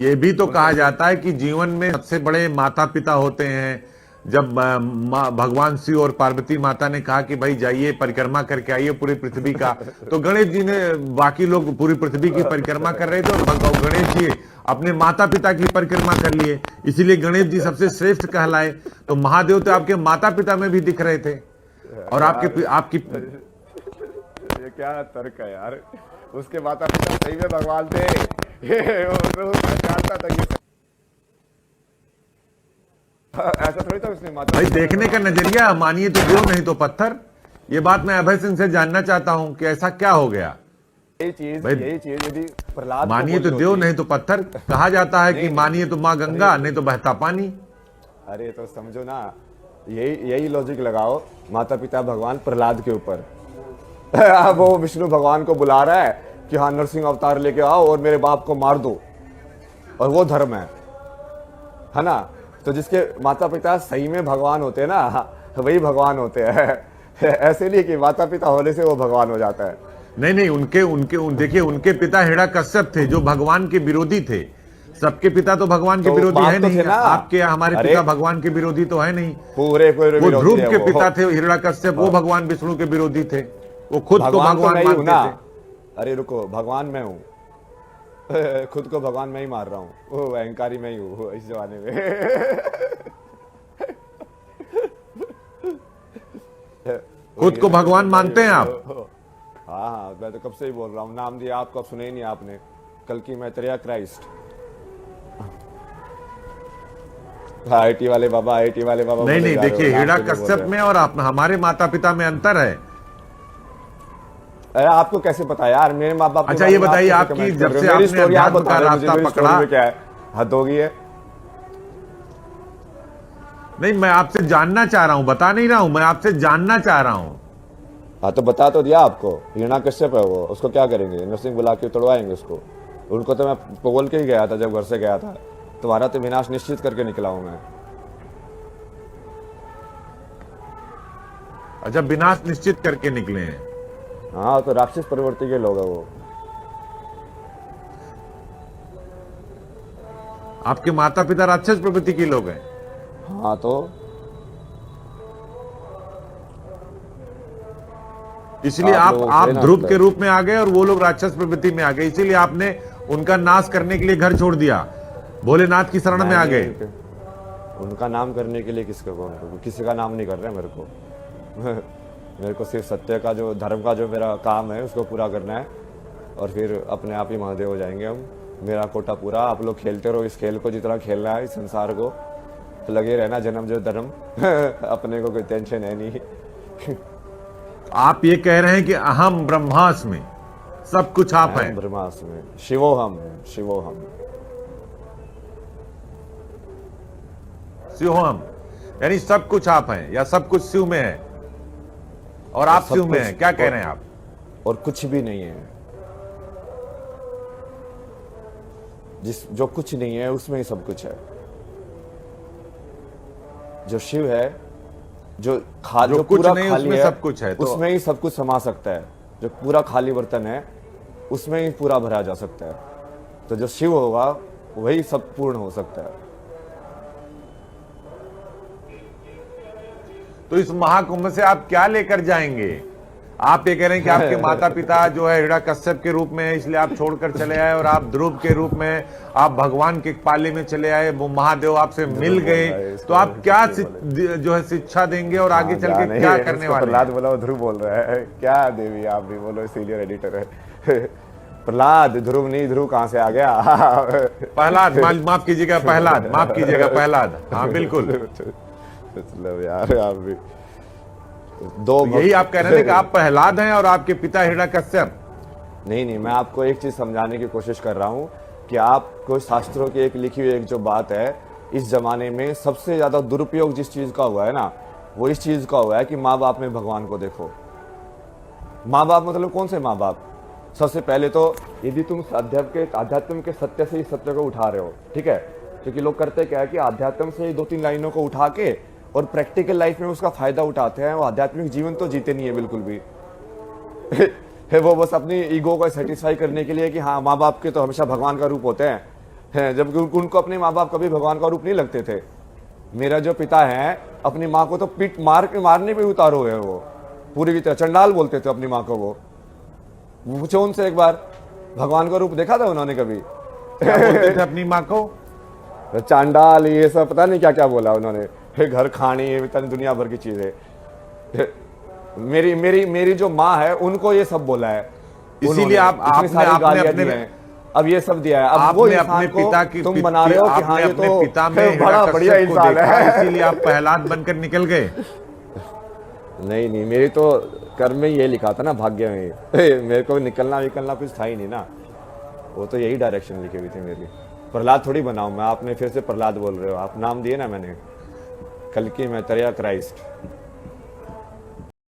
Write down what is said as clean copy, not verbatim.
ये भी तो कहा जाता है कि जीवन में सबसे बड़े माता पिता होते हैं। जब भगवान शिव और पार्वती माता ने कहा कि भाई जाइए परिक्रमा करके आइए पूरी पृथ्वी का, तो गणेश जी ने, बाकी लोग पूरी पृथ्वी की परिक्रमा कर रहे थे और गणेश जी अपने माता पिता की परिक्रमा कर लिए, इसीलिए गणेश जी सबसे श्रेष्ठ कहलाए। तो महादेव तो आपके माता पिता में भी दिख रहे थे और आपकी ये क्या तर्क है यार। उसके माता पिता सही में भगवान थे। वो जानता था कि ऐसा थोड़ी था उसने माता। भाई देखने का नजरिया, मानिए तो देव नहीं तो पत्थर। ये बात मैं अभय सिंह से जानना चाहता हूं कि ऐसा क्या हो गया। यही चीज यदि प्रहलाद मानिए तो देव नहीं तो पत्थर कहा जाता है कि मानिए तो माँ गंगा नहीं तो बहता पानी। अरे तो समझो ना, यही लॉजिक लगाओ माता पिता भगवान प्रहलाद के ऊपर। अब वो विष्णु भगवान को बुला रहा है कि हाँ नरसिंह अवतार लेके आओ और मेरे बाप को मार दो, और वो धर्म है ना। तो जिसके माता पिता सही में भगवान होते हैं ना, वही भगवान होते हैं। ऐसे नहीं कि माता पिता होने से वो भगवान हो जाता है। नहीं, देखिए उनके पिता हिरण्यकश्यप थे जो भगवान के विरोधी थे। सबके पिता तो भगवान के विरोधी है तो नहीं। आपके हमारे पिता भगवान के विरोधी तो है नहीं। पूरे वो ध्रुव के पिता थे हिरण्यकश्यप, वो भगवान विष्णु के विरोधी थे। वो खुद को भगवान मानते थे। अरे रुको, भगवान मैं हूँ। खुद को भगवान मैं ही मार रहा हूँ। वो अहंकारी मैं ही हूँ इस जमाने में। खुद को भगवान मानते हैं आप? हाँ, मैं तो कब से ही बोल रहा हूँ। नाम दिया आपको, अब सुने ही नहीं आपने। कल की मैत्रेय क्राइस्ट। आईटी वाले बाबा नहीं, देखिए हिरण्यकश्यप में और हमारे माता पिता में अंतर है। अरे आपको कैसे पता यार मेरे माँ बाप। अच्छा ये बताइए, आपकी जब से आपने अध्यात्म का रास्ता पकड़ा, क्या है, हद हो गई है। नहीं, मैं आपसे जानना चाह रहा हूं, बता नहीं रहा हूं, मैं आपसे जानना चाह रहा हूं। हाँ तो बता तो दिया आपको। हिरण्यकश्यप है वो, उसको क्या करेंगे, नरसिंह बुला के तोड़वाएंगे उसको। उनको तो मैं बोल के ही गया था जब घर से गया था, तुम्हारा तो विनाश निश्चित करके निकला हूं मैं। अच्छा, विनाश निश्चित करके निकले हैं? हाँ तो राक्षस प्रवृत्ति के लोग है वो। आपके माता पिता राक्षस प्रवृत्ति के लोग हैं? हाँ तो इसलिए आप ध्रुव के रूप में आ गए और वो लोग राक्षस प्रवृत्ति में आ गए, इसीलिए आपने उनका नाश करने के लिए घर छोड़ दिया, भोलेनाथ की शरण में आ गए। उनका नाम करने के लिए किसी का नाम नहीं कर रहे मेरे को। मेरे को सिर्फ सत्य का जो धर्म का जो मेरा काम है उसको पूरा करना है, और फिर अपने आप ही महादेव हो जाएंगे हम। मेरा कोटा पूरा। आप लोग खेलते रहो इस खेल को जितना खेलना है, इस संसार को लगे रहना, जन्म जो धर्म। अपने को कोई टेंशन है नहीं। आप ये कह रहे हैं कि अहम ब्रह्मास्मि, सब कुछ आप हैं। ब्रह्मास्मि शिवोहम, शिवोहम, शिवोहम, यानी सब कुछ आप हैं या सब कुछ शिव में है और आप शिव में हैं, क्या कह रहे हैं आप? और कुछ भी नहीं है। जो कुछ नहीं है उसमें ही सब कुछ है। जो शिव है, जो पूरा खाली है, सब कुछ है, तो उसमें ही सब कुछ समा सकता है। जो पूरा खाली बर्तन है उसमें ही पूरा भरा जा सकता है। तो जो शिव होगा वही सब पूर्ण हो सकता है। तो इस महाकुंभ से आप क्या लेकर जाएंगे? आप ये कह रहे हैं कि आपके माता पिता जो है हिरण्यकश्यप के रूप में है, इसलिए आप छोड़कर चले आए, और आप ध्रुव के रूप में आप भगवान के पाले में चले आए, वो महादेव आपसे मिल गए, तो आप क्या जो है शिक्षा देंगे और आगे चल के क्या करने वाले? प्रहलाद बोला, ध्रुव बोल रहा है। क्या देवी आप भी बोलो, सीनियर एडिटर है। प्रहलाद, ध्रुव नहीं, ध्रुव कहां से आ गया? प्रहलाद, माफ कीजिएगा प्रहलाद, माफ कीजिएगा प्रहलाद। हाँ बिल्कुल, मतलब यार आप भी दो यही आप कह रहे थे कि आप प्रहलाद हैं और आपके पिता हिरण्यकश्यप। नहीं, मैं आपको एक चीज समझाने की कोशिश कर रहा हूं कि आपको शास्त्रों की एक लिखी हुई एक जो बात है, इस जमाने में सबसे ज्यादा दुरुपयोग जिस चीज का हुआ है ना, वो इस चीज का हुआ है कि माँ बाप में भगवान को देखो। माँ बाप मतलब कौन से माँ बाप? सबसे पहले तो यदि तुम आध्यात्म के सत्य से ही सत्य को उठा रहे हो, ठीक है, क्योंकि लोग करते क्या है कि आध्यात्म से ही 2-3 लाइनों को उठा के और प्रैक्टिकल लाइफ में उसका फायदा उठाते हैं। वो आध्यात्मिक जीवन तो जीते नहीं है बिल्कुल भी। वो बस अपनी ईगो को सेटिस्फाई करने के लिए कि हाँ माँ बाप के तो हमेशा भगवान का रूप होते हैं, हैं, जबकि उनको अपने माँ बाप कभी भगवान का रूप नहीं लगते थे। मेरा जो पिता है अपनी माँ को तो पीट मारने पे उतारो है, वो पूरी की तरह चंडाल बोलते थे अपनी माँ को। वो पूछो उनसे एक बार, भगवान का रूप देखा था उन्होंने कभी? क्या बोलते थे अपनी माँ को? चांडाल, ये सब पता नहीं क्या क्या बोला उन्होंने, घर खानी, ये पता नहीं दुनिया भर की चीजें। मेरी मेरी मेरी जो माँ है उनको ये सब बोला है। इसीलिए आपने अपने अब ये सब दिया है। अब वो इंसान को तुम बना रहे हो कि हाँ ये तो पिता में बड़ा बढ़िया इंसान है, इसीलिए आप प्रहलाद बनकर निकल गए। नहीं, मेरी तो कर्म में ये लिखा था ना, भाग्य में। मेरे को निकलना कुछ था ही नहीं ना, वो तो यही डायरेक्शन लिखी हुई थी मेरी। प्रहलाद थोड़ी बनाऊं मैं, आपने फिर से प्रहलाद बोल रहे हो, आप नाम दिए ना मैंने, कल की मैं तरया क्राइस्ट।